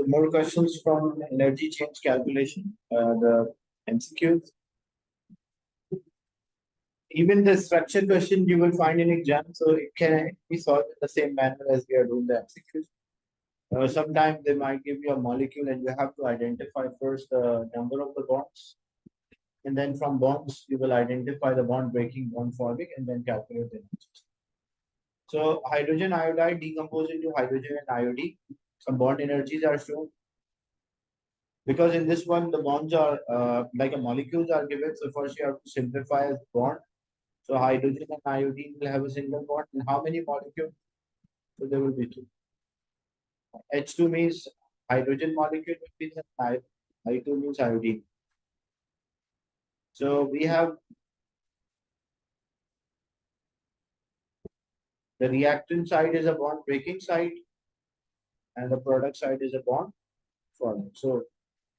So more questions from energy change calculation, the MCQs. Even the structure question you will find in exam, so it can be solved in the same manner as we are doing the MCQs. Sometimes they might give you a molecule and you have to identify first the number of the bonds. And then from bonds, you will identify the bond breaking, bond forming, and then calculate the energy. So hydrogen iodide decomposes into hydrogen and iodine. Some bond energies are shown. Because in this one, the bonds are like a molecules are given. So first you have to simplify as bond. So hydrogen and iodine will have a single bond. And how many molecules? So there will be two. H2 means hydrogen molecule will be the I2 means iodine. So we have the reactant side is a bond breaking side and the product side is a bond forming. So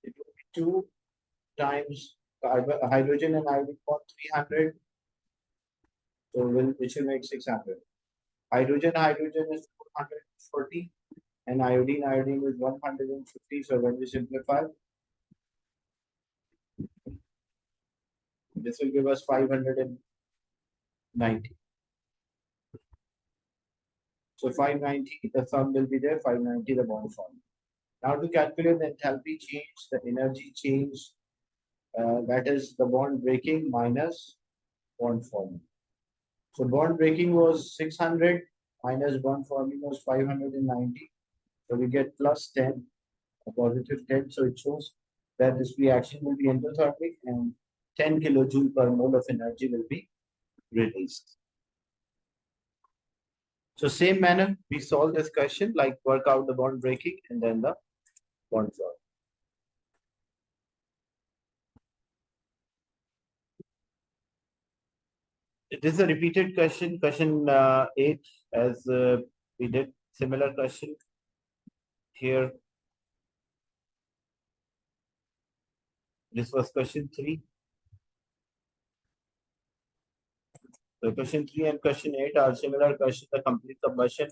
it will be 2 times hydrogen and iodine bond 300. So which will make 600. Hydrogen is 440 and iodine is 150. So when we simplify, this will give us 590. So 590, the sum will be there, 590 the bond form. Now to calculate the enthalpy change, the energy change, that is the bond breaking minus bond forming. So bond breaking was 600 minus bond forming was 590. So we get plus 10, a positive 10. So it shows that this reaction will be endothermic and 10 kilojoule per mole of energy will be released. So same manner, we solve this question, like work out the bond breaking and then the bond forming. It is a repeated question, question 8, as we did similar question here. This was question 3. So question 3 and question 8 are similar questions, the complete combustion.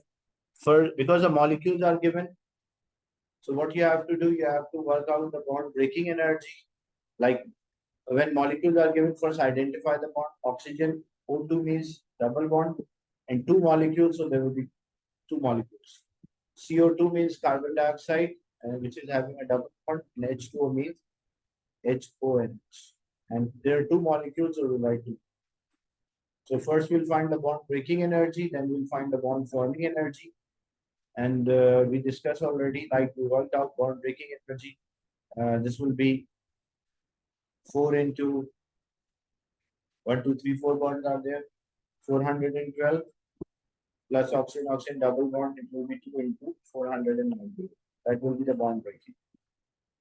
Because the molecules are given, so what you have to do, you have to work out the bond breaking energy. Like when molecules are given, first identify the bond. Oxygen, O2 means double bond, and 2 molecules, so there will be 2 molecules. CO2 means carbon dioxide, which is having a double bond, and H2O means HONH. And there are 2 molecules, so we'll write 2. So first we'll find the bond breaking energy, then we'll find the bond forming energy. And we discussed already, like we worked out bond breaking energy. This will be 4 into 1, 2, 3, 4 bonds are there. 412 plus oxygen double bond, it will be 2 into 490. That will be the bond breaking.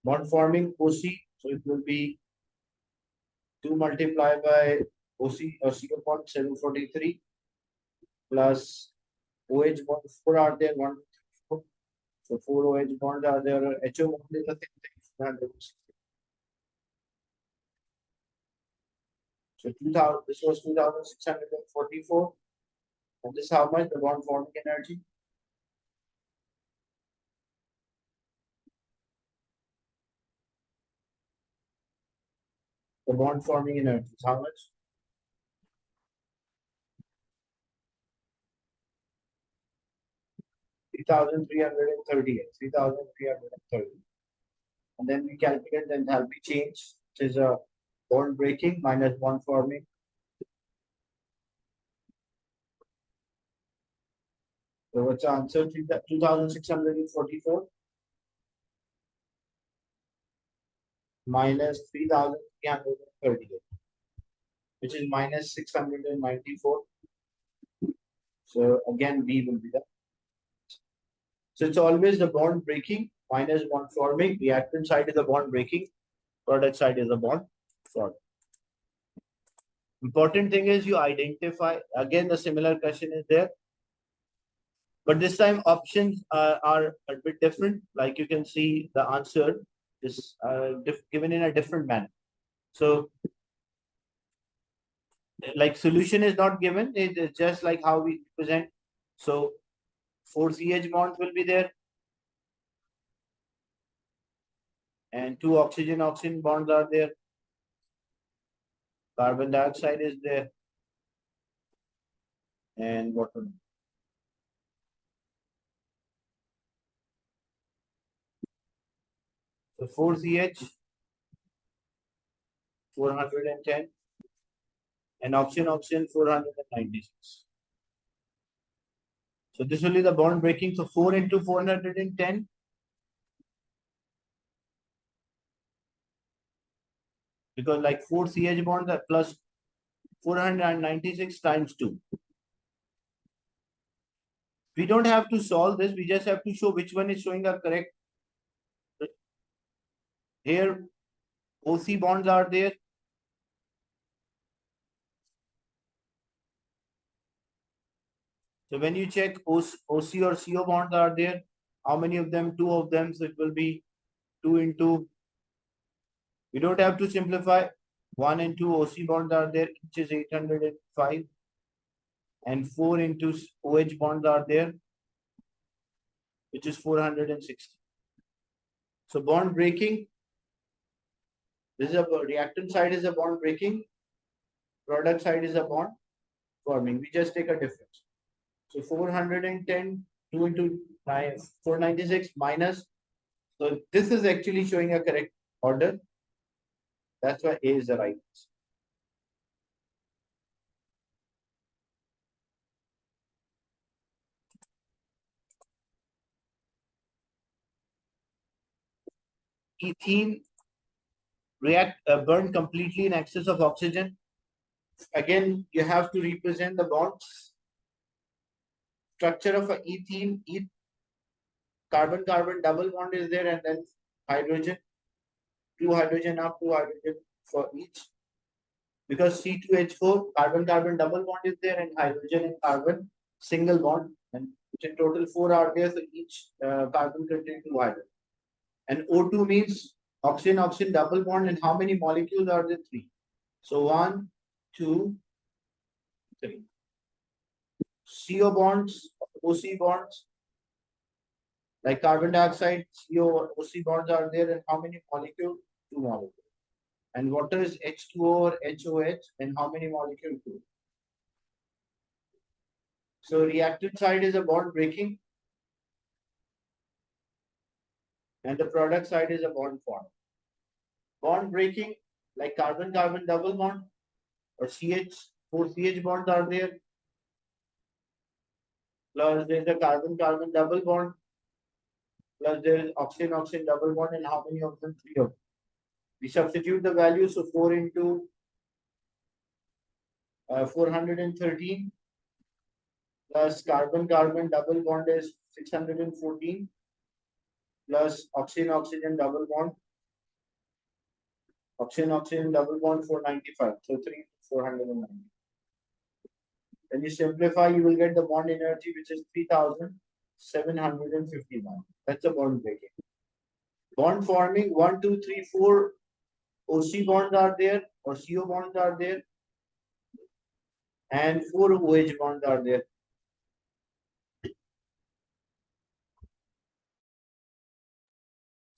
Bond forming OC, so it will be 2 multiplied by OC or CO bond 743 plus OH bond 4 are there, 1, 4. So 4 OH bonds are there. HO bond is the same thing, 460. So 2000, this was 2644. And this is how much the bond forming energy? The bond forming energy is how much? $3,338. And then we calculate the enthalpy change, which is a bond breaking minus bond forming. So what's the answer? 2,644 minus 3,338, which is minus 694. So again, B will be the. So it's always the bond breaking minus bond forming. Reactant side is the bond breaking, product side is the bond forming. Important thing is you identify, again the similar question is there, but this time options are a bit different. Like you can see the answer is given in a different manner. So like solution is not given, it is just like how we present. So 4 CH bonds will be there. And two oxygen-oxygen bonds are there. Carbon dioxide is there. And water. So 4CH, 410, and oxygen-oxygen 496. So this will be the bond breaking. So 4 into 410. Because like 4 CH bonds are plus 496 times 2. We don't have to solve this. We just have to show which one is showing a correct. Here, OC bonds are there. So when you check OC or CO bonds are there, how many of them? Two of them. So it will be 2 into. We don't have to simplify. 1 and 2 OC bonds are there. Each is 805. And 4 into OH bonds are there, which is 460. So bond breaking. This is a reactant side is a bond breaking. Product side is a bond forming. We just take a difference. So 410, 2 into 496 minus. So this is actually showing a correct order. That's why A is the right answer. Ethene burn completely in excess of oxygen. Again, you have to represent the bonds. Structure of a ethene, carbon-carbon double bond is there, and then hydrogen, 2 hydrogen up, 2 hydrogen for each. Because C2H4, carbon-carbon double bond is there, and hydrogen and carbon single bond, and in total 4 are there, so each carbon contains 2 hydrogen. And O2 means oxygen-oxygen double bond, and how many molecules are there? 3. So 1, 2, 3. CO bonds, OC bonds, like carbon dioxide, CO or OC bonds are there, and how many molecules? 2 molecules. And water is H2O or HOH, and how many molecules? 2. So reactant side is a bond breaking, and the product side is a bond form. Bond breaking, like carbon-carbon double bond, or CH, 4 CH bonds are there. Plus there is a carbon-carbon double bond. Plus there is oxygen-oxygen double bond, and how many of them? 3 of them. We substitute the value, so 4 into 413 plus carbon-carbon double bond is 614 plus oxygen-oxygen double bond. Oxygen-oxygen double bond 495. So 3 490. When you simplify, you will get the bond energy, which is 3,751. That's the bond breaking. Bond forming 1, 2, 3, 4 OC bonds are there, or CO bonds are there, and 4 OH bonds are there.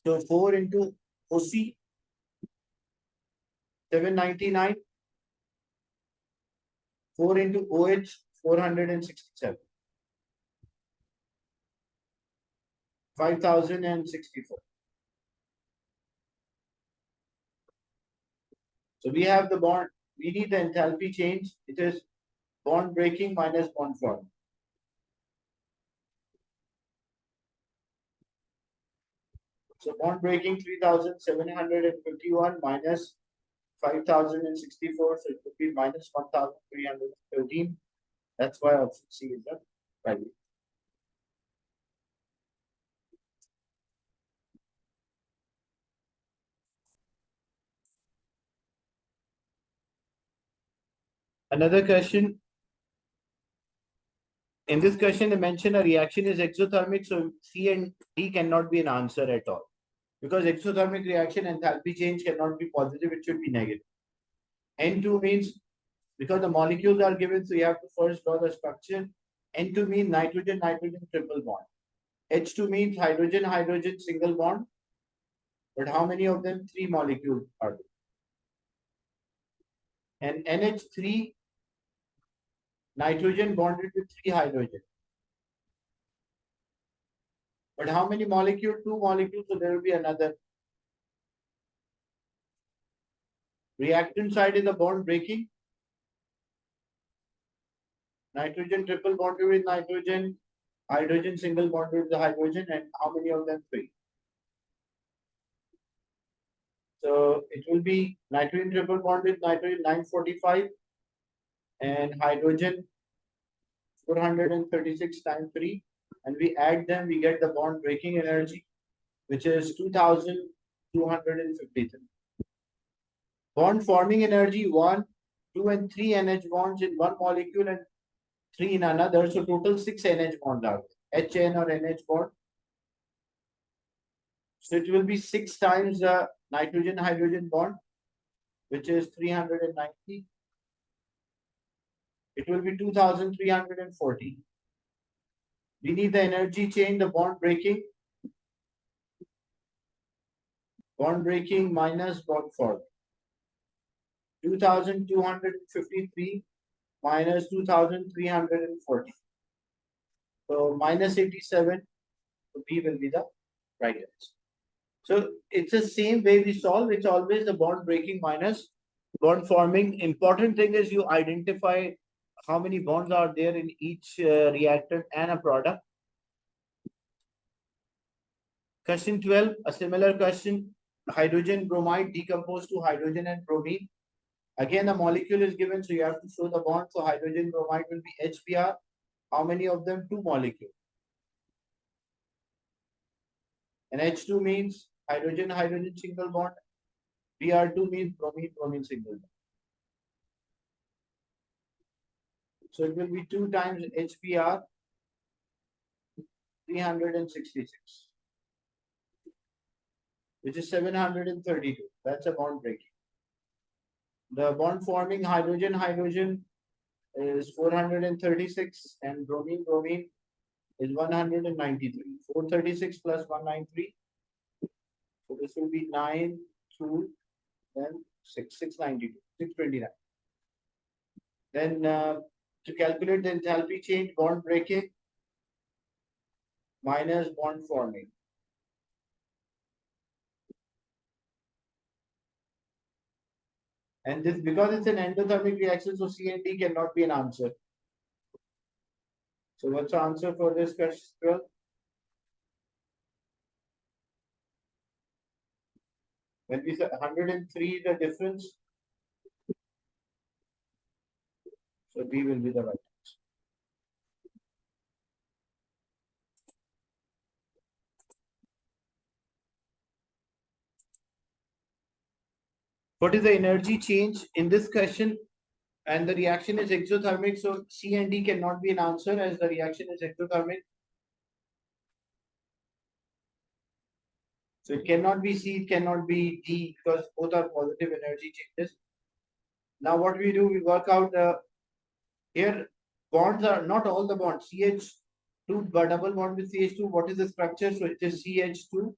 So 4 into OC 799. 4 into OH 467. 5,064. So we have the bond. We need the enthalpy change. It is bond breaking minus bond forming. So bond breaking 3,751 minus 5,064. So it would be minus 1,313. That's why option C is the value. Another question. In this question, they mention a reaction is exothermic, so C and D cannot be an answer at all. Because exothermic reaction enthalpy change cannot be positive, it should be negative. N2 means, because the molecules are given, so you have to first draw the structure. N2 means nitrogen-nitrogen triple bond. H2 means hydrogen-hydrogen single bond. But how many of them? 3 molecules are there. And NH3, nitrogen bonded with 3 hydrogen. But how many molecules? 2 molecules, so there will be another. Reactant side is the bond breaking. Nitrogen triple bonded with nitrogen, hydrogen single bonded with the hydrogen, and how many of them? 3. So it will be nitrogen triple bond with nitrogen 945 and hydrogen 436 times 3. And we add them, we get the bond breaking energy, which is 2253. Bond forming energy 1, 2, and 3 NH bonds in one molecule and 3 in another. So total 6 NH bonds are there. HN or NH bond. So it will be 6 times the nitrogen hydrogen bond, which is 390. It will be 2340. We need the energy change, the bond breaking minus bond forming. 2253 minus 2340. So minus 87. So B will be the right answer. So it's the same way we solve. It's always the bond breaking minus bond forming. Important thing is you identify how many bonds are there in each reactant and a product. Question 12, a similar question. Hydrogen bromide decomposed to hydrogen and bromine. Again, the molecule is given, so you have to show the bond. So hydrogen bromide will be HBr. How many of them? 2 molecules. And H2 means hydrogen single bond. Br2 means bromine single bond. So it will be 2 times HBr 366, which is 732. That's a bond breaking. The bond forming hydrogen is 436 and bromine is 193. 436 plus 193. So this will be 9, 2, then 692, 629. Then to calculate the enthalpy change, bond breaking minus bond forming. And this, because it's an endothermic reaction, so C and D cannot be an answer. So what's the answer for this question? When we say 103 the difference, so B will be the right answer. What is the energy change in this question? And the reaction is exothermic, so C and D cannot be an answer as the reaction is exothermic. So it cannot be C, it cannot be D because both are positive energy changes. Now what we do, we work out here bonds are not all the bonds. CH2 double bond with CH2. What is the structure? So it is CH2,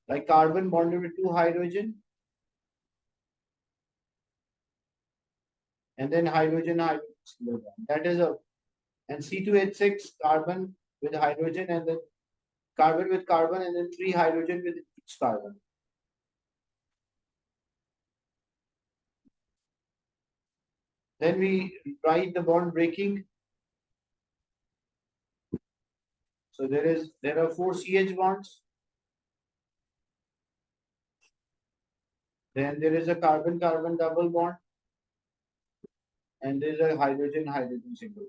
like carbon bonded with 2 hydrogen. And then hydrogen single bond. That is a, and C2H6 carbon with hydrogen and then carbon with carbon and then 3 hydrogen with each carbon. Then we write the bond breaking. So there are 4 CH bonds. Then there is a carbon-carbon double bond. And there is a hydrogen-hydrogen single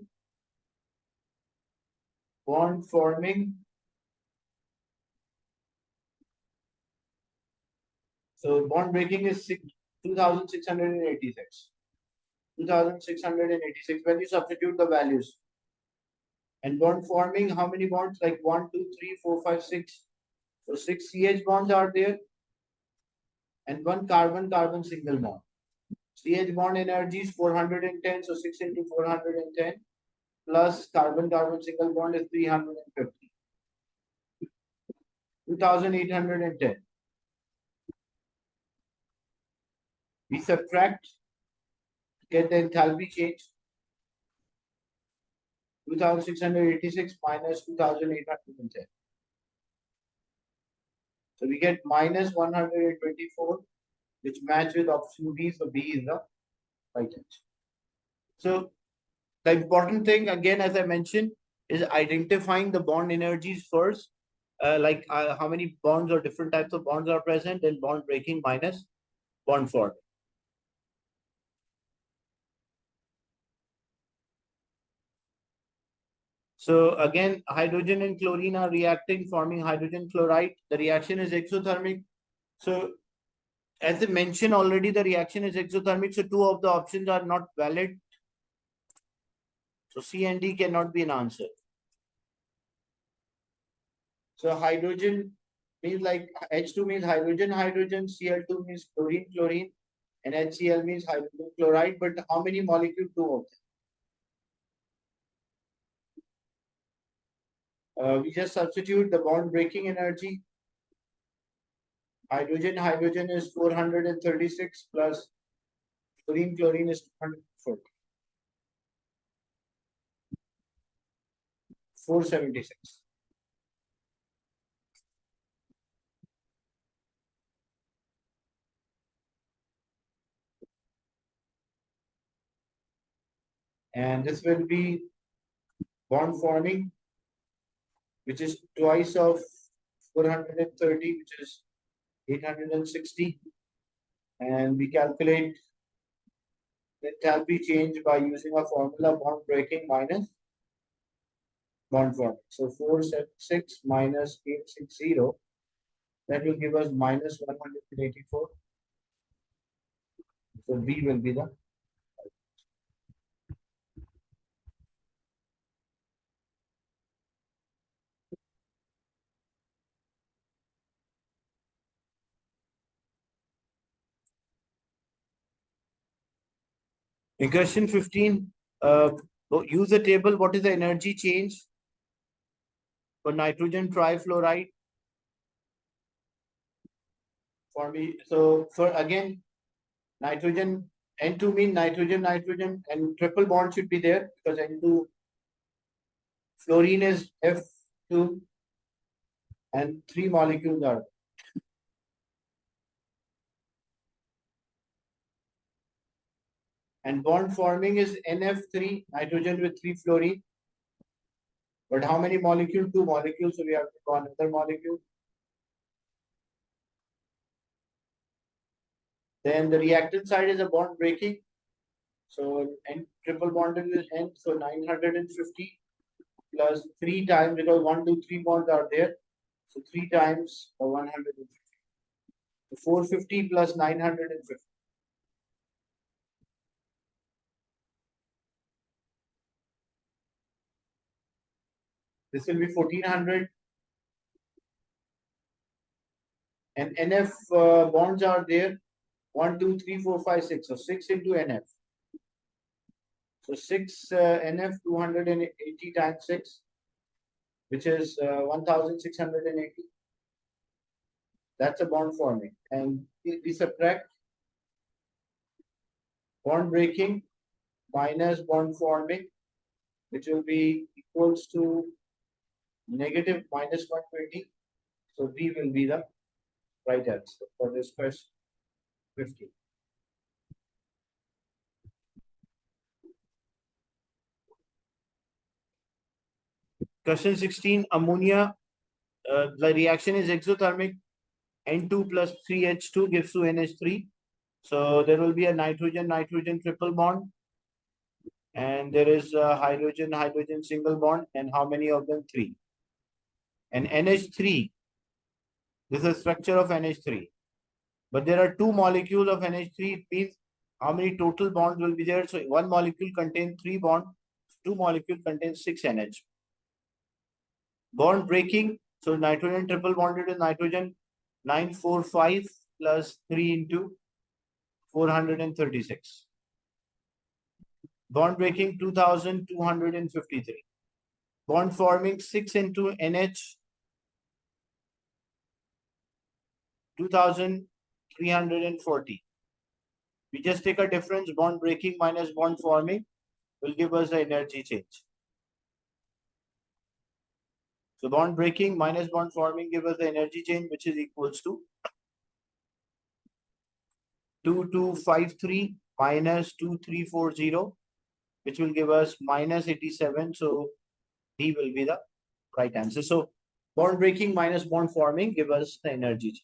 bond forming. So bond breaking is 2686. 2686 when you substitute the values. And bond forming, how many bonds? Like 1, 2, 3, 4, 5, 6. So 6 CH bonds are there. And 1 carbon-carbon single bond. CH bond energy is 410. So 6 into 410 plus carbon-carbon single bond is 350. 2810. We subtract, get the enthalpy change. 2686 minus 2810. So we get minus 124, which match with option B. So B is the right answer. So the important thing, again, as I mentioned, is identifying the bond energies first, like how many bonds or different types of bonds are present, and bond breaking minus bond forming. So again, hydrogen and chlorine are reacting, forming hydrogen chloride. The reaction is exothermic. So as I mentioned already, the reaction is exothermic. So two of the options are not valid. So C and D cannot be an answer. So hydrogen means like H2 means hydrogen, hydrogen, Cl2 means chlorine, chlorine, and HCl means hydrogen chloride. But how many molecules? Two of them. We just substitute the bond breaking energy. Hydrogen is 436 plus chlorine, chlorine is 240. 476. And this will be bond forming, which is twice of 430, which is 860. And we calculate the enthalpy change by using a formula bond breaking minus bond forming. So 476 minus 860, that will give us minus 184. So B will be the in question 15. Use the table. What is the energy change for nitrogen trifluoride? For me, so for again, nitrogen N2 means nitrogen, nitrogen, and triple bond should be there because N2 fluorine is F2 and three molecules are. And bond forming is NF3, nitrogen with 3 fluorine. But how many molecules? 2 molecules, so we have to go another molecule. Then the reactant side is a bond breaking. So N triple bonded is N, so 950 plus 3 times, because 1, 2, 3 bonds are there. So 3 times 150. So 450 plus 950. This will be 1400. And NF bonds are there. 1, 2, 3, 4, 5, 6. So 6 into NF. So 6 NF 280 times 6, which is 1680. That's a bond forming. And we subtract bond breaking minus bond forming, which will be equals to negative minus 120. So B will be the right answer for this question 15. Question 16, ammonia, the reaction is exothermic. N2 plus 3H2 gives to NH3. So there will be a nitrogen-nitrogen triple bond. And there is a hydrogen-hydrogen single bond. And how many of them? 3. And NH3, this is the structure of NH3. But there are 2 molecules of NH3. It means how many total bonds will be there? So one molecule contains 3 bonds. 2 molecules contain 6 NH. Bond breaking. So nitrogen triple bonded with nitrogen. 945 plus 3 into 436. Bond breaking 2253. Bond forming 6 into NH 2340. We just take a difference, bond breaking minus bond forming will give us the energy change. So bond breaking minus bond forming give us the energy change, which is equals to 2253 minus 2340, which will give us minus 87. So D will be the right answer. So bond breaking minus bond forming give us the energy change.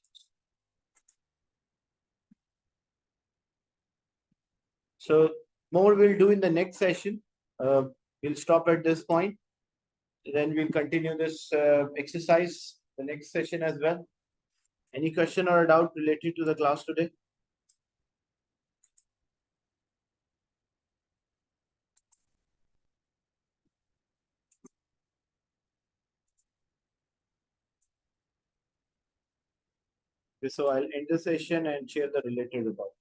So more we'll do in the next session. We'll stop at this point. Then we'll continue this exercise the next session as well. Any question or doubt related to the class today? So I'll end the session and share the related report.